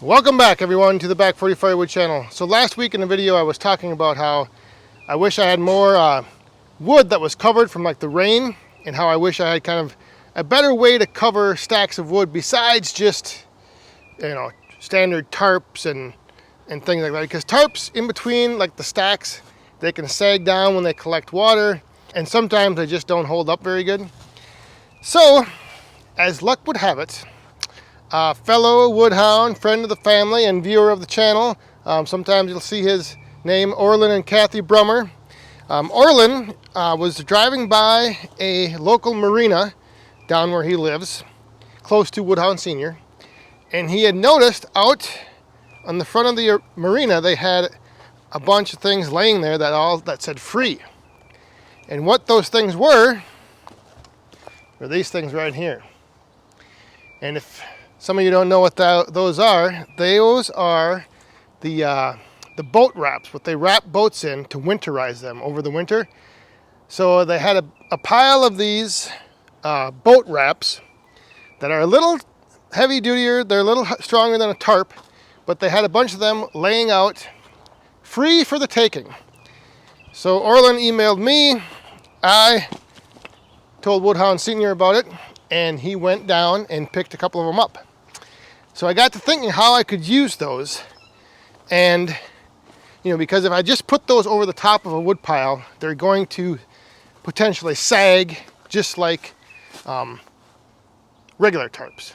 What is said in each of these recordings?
Welcome back everyone to the Back 40 Firewood channel. So last week in the video I was talking about how I wish I had more wood that was covered from like the rain, and how I wish I had kind of a better way to cover stacks of wood besides just, you know, standard tarps and things like that. Because tarps in between like the stacks, they can sag down when they collect water, and sometimes they just don't hold up very good. So as luck would have it, fellow woodhound, friend of the family, and viewer of the channel. Sometimes you'll see his name, Orlin and Kathy Brummer. Orlin was driving by a local marina down where he lives, close to Woodhound Senior, and he had noticed out on the front of the marina they had a bunch of things laying there that said free. And what those things were these things right here. And if some of you don't know what those are the boat wraps, what they wrap boats in to winterize them over the winter. So they had a pile of these boat wraps that are a little heavy dutier, they're a little stronger than a tarp, but they had a bunch of them laying out free for the taking. So Orlin emailed me, I told Woodhound Senior about it, and he went down and picked a couple of them up. So I got to thinking how I could use those, and you know, because if I just put those over the top of a wood pile, they're going to potentially sag just like regular tarps.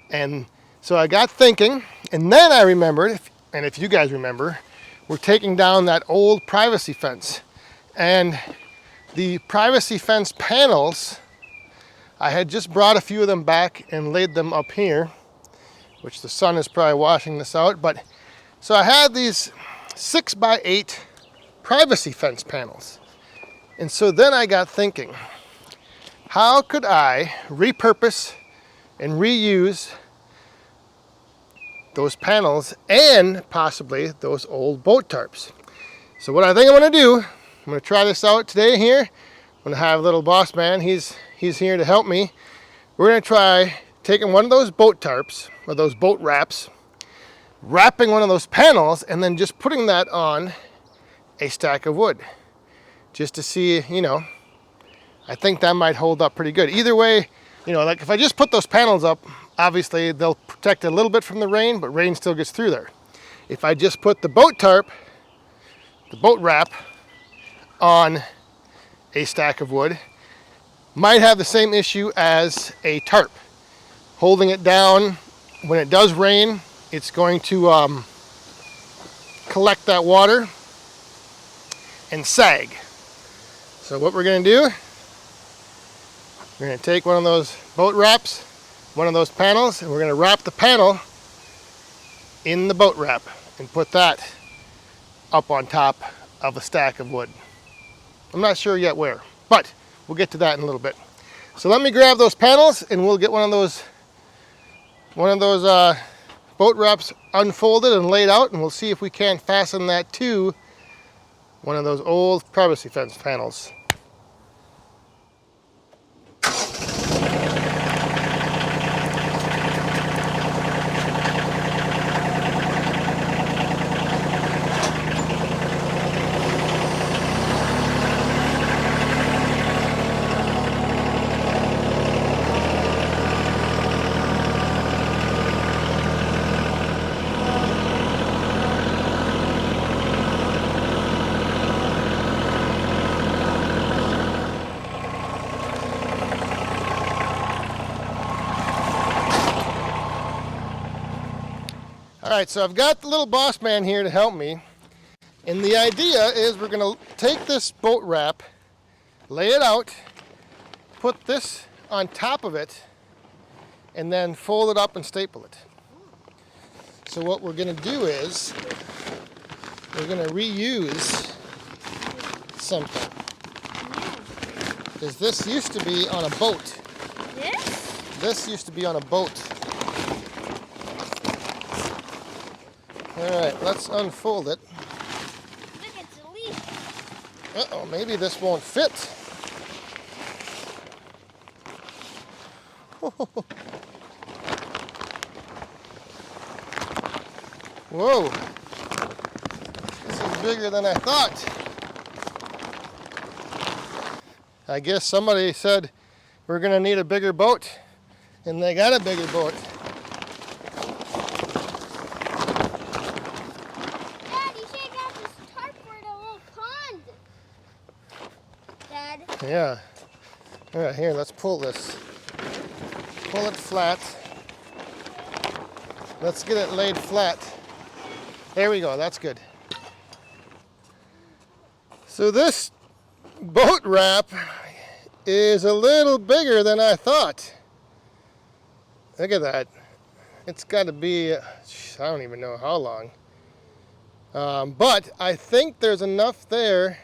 And so I got thinking, and then I remembered, and if you guys remember, we're taking down that old privacy fence, and the privacy fence panels, I had just brought a few of them back and laid them up here, which the sun is probably washing this out. But so I had these 6x8 privacy fence panels. And so then I got thinking, how could I repurpose and reuse those panels and possibly those old boat tarps? So what I think I'm gonna do, I'm gonna try this out today here. I'm gonna have little boss man, he's here to help me. We're gonna try taking one of those boat tarps, or those boat wraps, wrapping one of those panels, and then just putting that on a stack of wood. Just to see, you know, I think that might hold up pretty good. Either way, you know, like if I just put those panels up, obviously they'll protect a little bit from the rain, but rain still gets through there. If I just put the boat tarp, the boat wrap, on a stack of wood, might have the same issue as a tarp. Holding it down when it does rain, it's going to collect that water and sag. So what we're going to do, we're going to take one of those boat wraps, one of those panels, and we're going to wrap the panel in the boat wrap and put that up on top of a stack of wood. I'm not sure yet where, but we'll get to that in a little bit. So let me grab those panels and we'll get one of those boat wraps unfolded and laid out, and we'll see if we can't fasten that to one of those old privacy fence panels. All right, so I've got the little boss man here to help me, and the idea is we're going to take this boat wrap, lay it out, put this on top of it, and then fold it up and staple it. So what we're going to do is we're going to reuse something, because this used to be on a boat. This used to be on a boat. All right, let's unfold it. Look, it's a leaf. Uh-oh, maybe this won't fit. Whoa, this is bigger than I thought. I guess somebody said we're gonna need a bigger boat, and they got a bigger boat. Dad, you should have got this tarp for the little pond. Dad. Yeah. All right, here, let's pull this. Pull it flat. Let's get it laid flat. There we go, that's good. So this boat wrap is a little bigger than I thought. Look at that. It's got to be, I don't even know how long. But I think there's enough there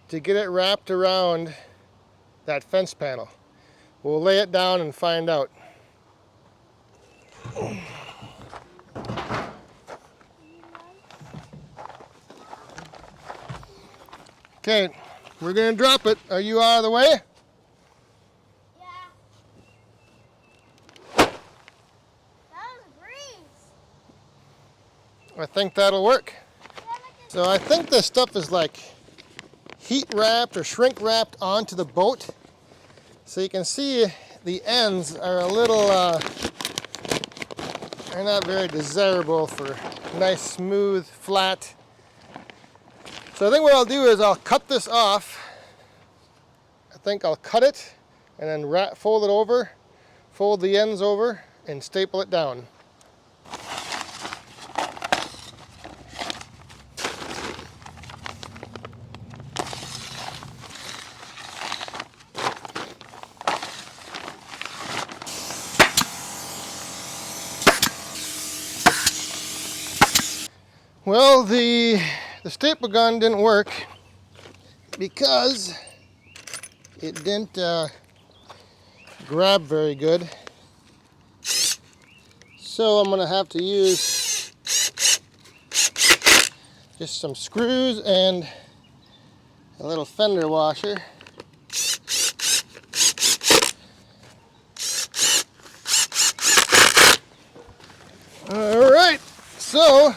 to get it wrapped around that fence panel. We'll lay it down and find out. Okay, we're gonna drop it. Are you out of the way? Yeah. That was a breeze. I think that'll work. So I think this stuff is like heat wrapped or shrink wrapped onto the boat. So you can see the ends are a little, they're not very desirable for nice, smooth, flat. So I think what I'll do is I'll cut this off. I think I'll cut it and then fold it over, fold the ends over, and staple it down. Well, the staple gun didn't work because it didn't grab very good. So I'm gonna have to use just some screws and a little fender washer. All right, so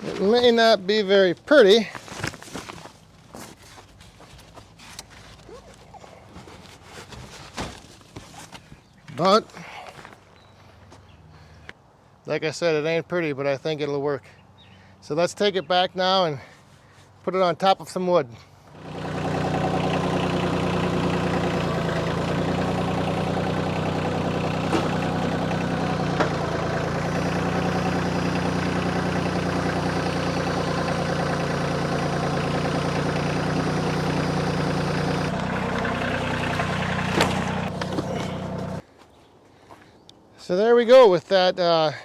it may not be very pretty, but like I said, it ain't pretty, but I think it'll work. So let's take it back now and put it on top of some wood. So there we go with that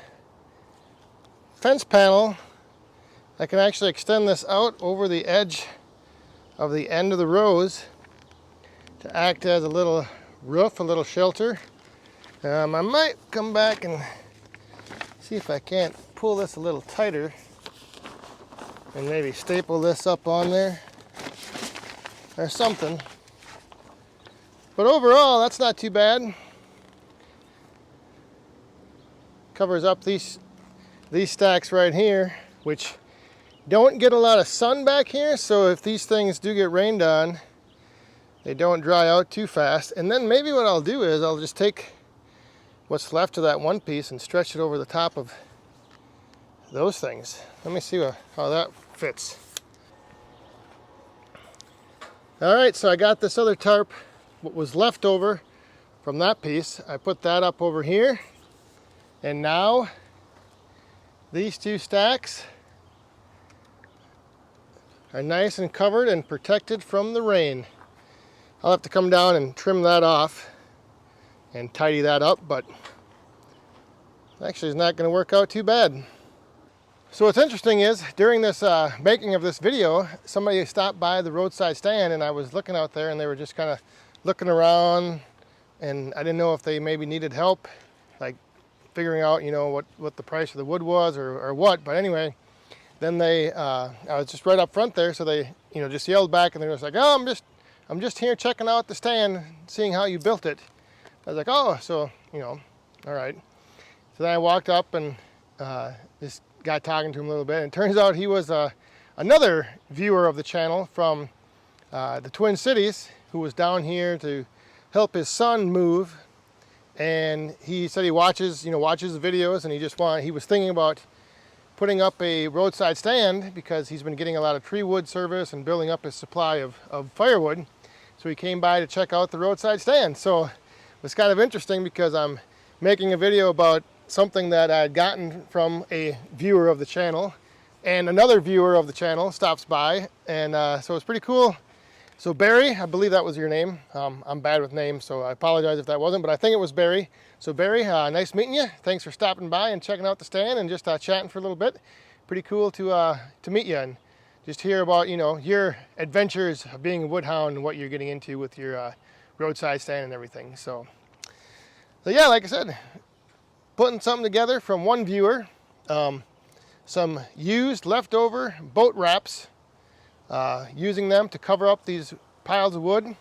fence panel. I can actually extend this out over the edge of the end of the rows to act as a little roof, a little shelter. I might come back and see if I can't pull this a little tighter and maybe staple this up on there or something. But overall, that's not too bad. Covers up these stacks right here, which don't get a lot of sun back here, so if these things do get rained on, they don't dry out too fast. And then maybe what I'll do is I'll just take what's left of that one piece and stretch it over the top of those things. Let me see how that fits. All right, so I got this other tarp, what was left over from that piece. I put that up over here. And now these two stacks are nice and covered and protected from the rain. I'll have to come down and trim that off and tidy that up, but actually it's not going to work out too bad. So what's interesting is during this making of this video, somebody stopped by the roadside stand and I was looking out there and they were just kind of looking around, and I didn't know if they maybe needed help, like figuring out, you know, what the price of the wood was or what. But anyway, then they, I was just right up front there, so they, you know, just yelled back and they were just like, oh, I'm just here checking out the stand, seeing how you built it. I was like, oh, so, you know, all right. So then I walked up and just got talking to him a little bit. And it turns out he was another viewer of the channel from the Twin Cities who was down here to help his son move. And he said he watches the videos, and he was thinking about putting up a roadside stand because he's been getting a lot of tree wood service and building up his supply of firewood. So he came by to check out the roadside stand. So it was kind of interesting because I'm making a video about something that I had gotten from a viewer of the channel, and another viewer of the channel stops by, and so it's pretty cool. So Barry, I believe that was your name. I'm bad with names, so I apologize if that wasn't, but I think it was Barry. So Barry, nice meeting you. Thanks for stopping by and checking out the stand and just chatting for a little bit. Pretty cool to meet you and just hear about, you know, your adventures of being a woodhound and what you're getting into with your roadside stand and everything. So yeah, like I said, putting something together from one viewer, some used leftover boat wraps, using them to cover up these piles of wood.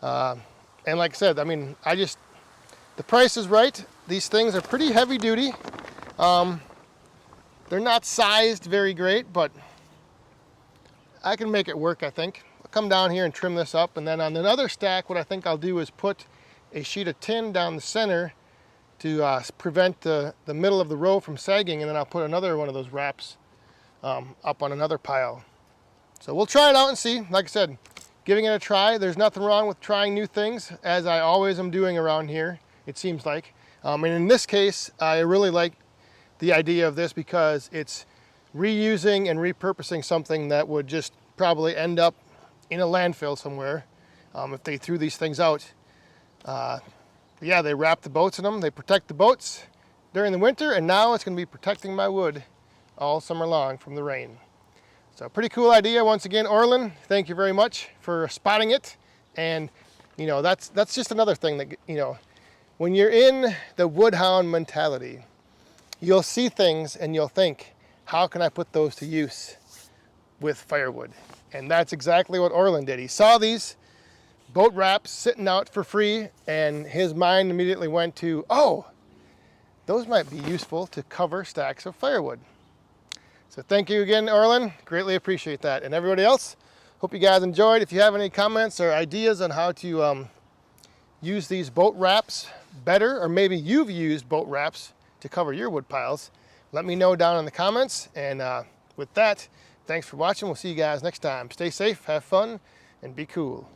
And like I said, I mean, the price is right. These things are pretty heavy duty. They're not sized very great, but I can make it work, I think. I'll come down here and trim this up, and then on another stack, what I think I'll do is put a sheet of tin down the center to prevent the middle of the row from sagging, and then I'll put another one of those wraps up on another pile. So we'll try it out and see. Like I said, giving it a try. There's nothing wrong with trying new things, as I always am doing around here, it seems like. And in this case, I really like the idea of this because it's reusing and repurposing something that would just probably end up in a landfill somewhere if they threw these things out. Yeah, they wrap the boats in them. They protect the boats during the winter, and now it's going to be protecting my wood all summer long from the rain. So pretty cool idea. Once again, Orlin, thank you very much for spotting it. And you know, that's just another thing that, you know, when you're in the woodhound mentality, you'll see things and you'll think, how can I put those to use with firewood? And that's exactly what Orlin did. He saw these boat wraps sitting out for free, and his mind immediately went to, oh, those might be useful to cover stacks of firewood. So thank you again, Orlin. Greatly appreciate that. And everybody else, hope you guys enjoyed. If you have any comments or ideas on how to use these boat wraps better, or maybe you've used boat wraps to cover your wood piles, let me know down in the comments. And with that, thanks for watching. We'll see you guys next time. Stay safe, have fun, and be cool.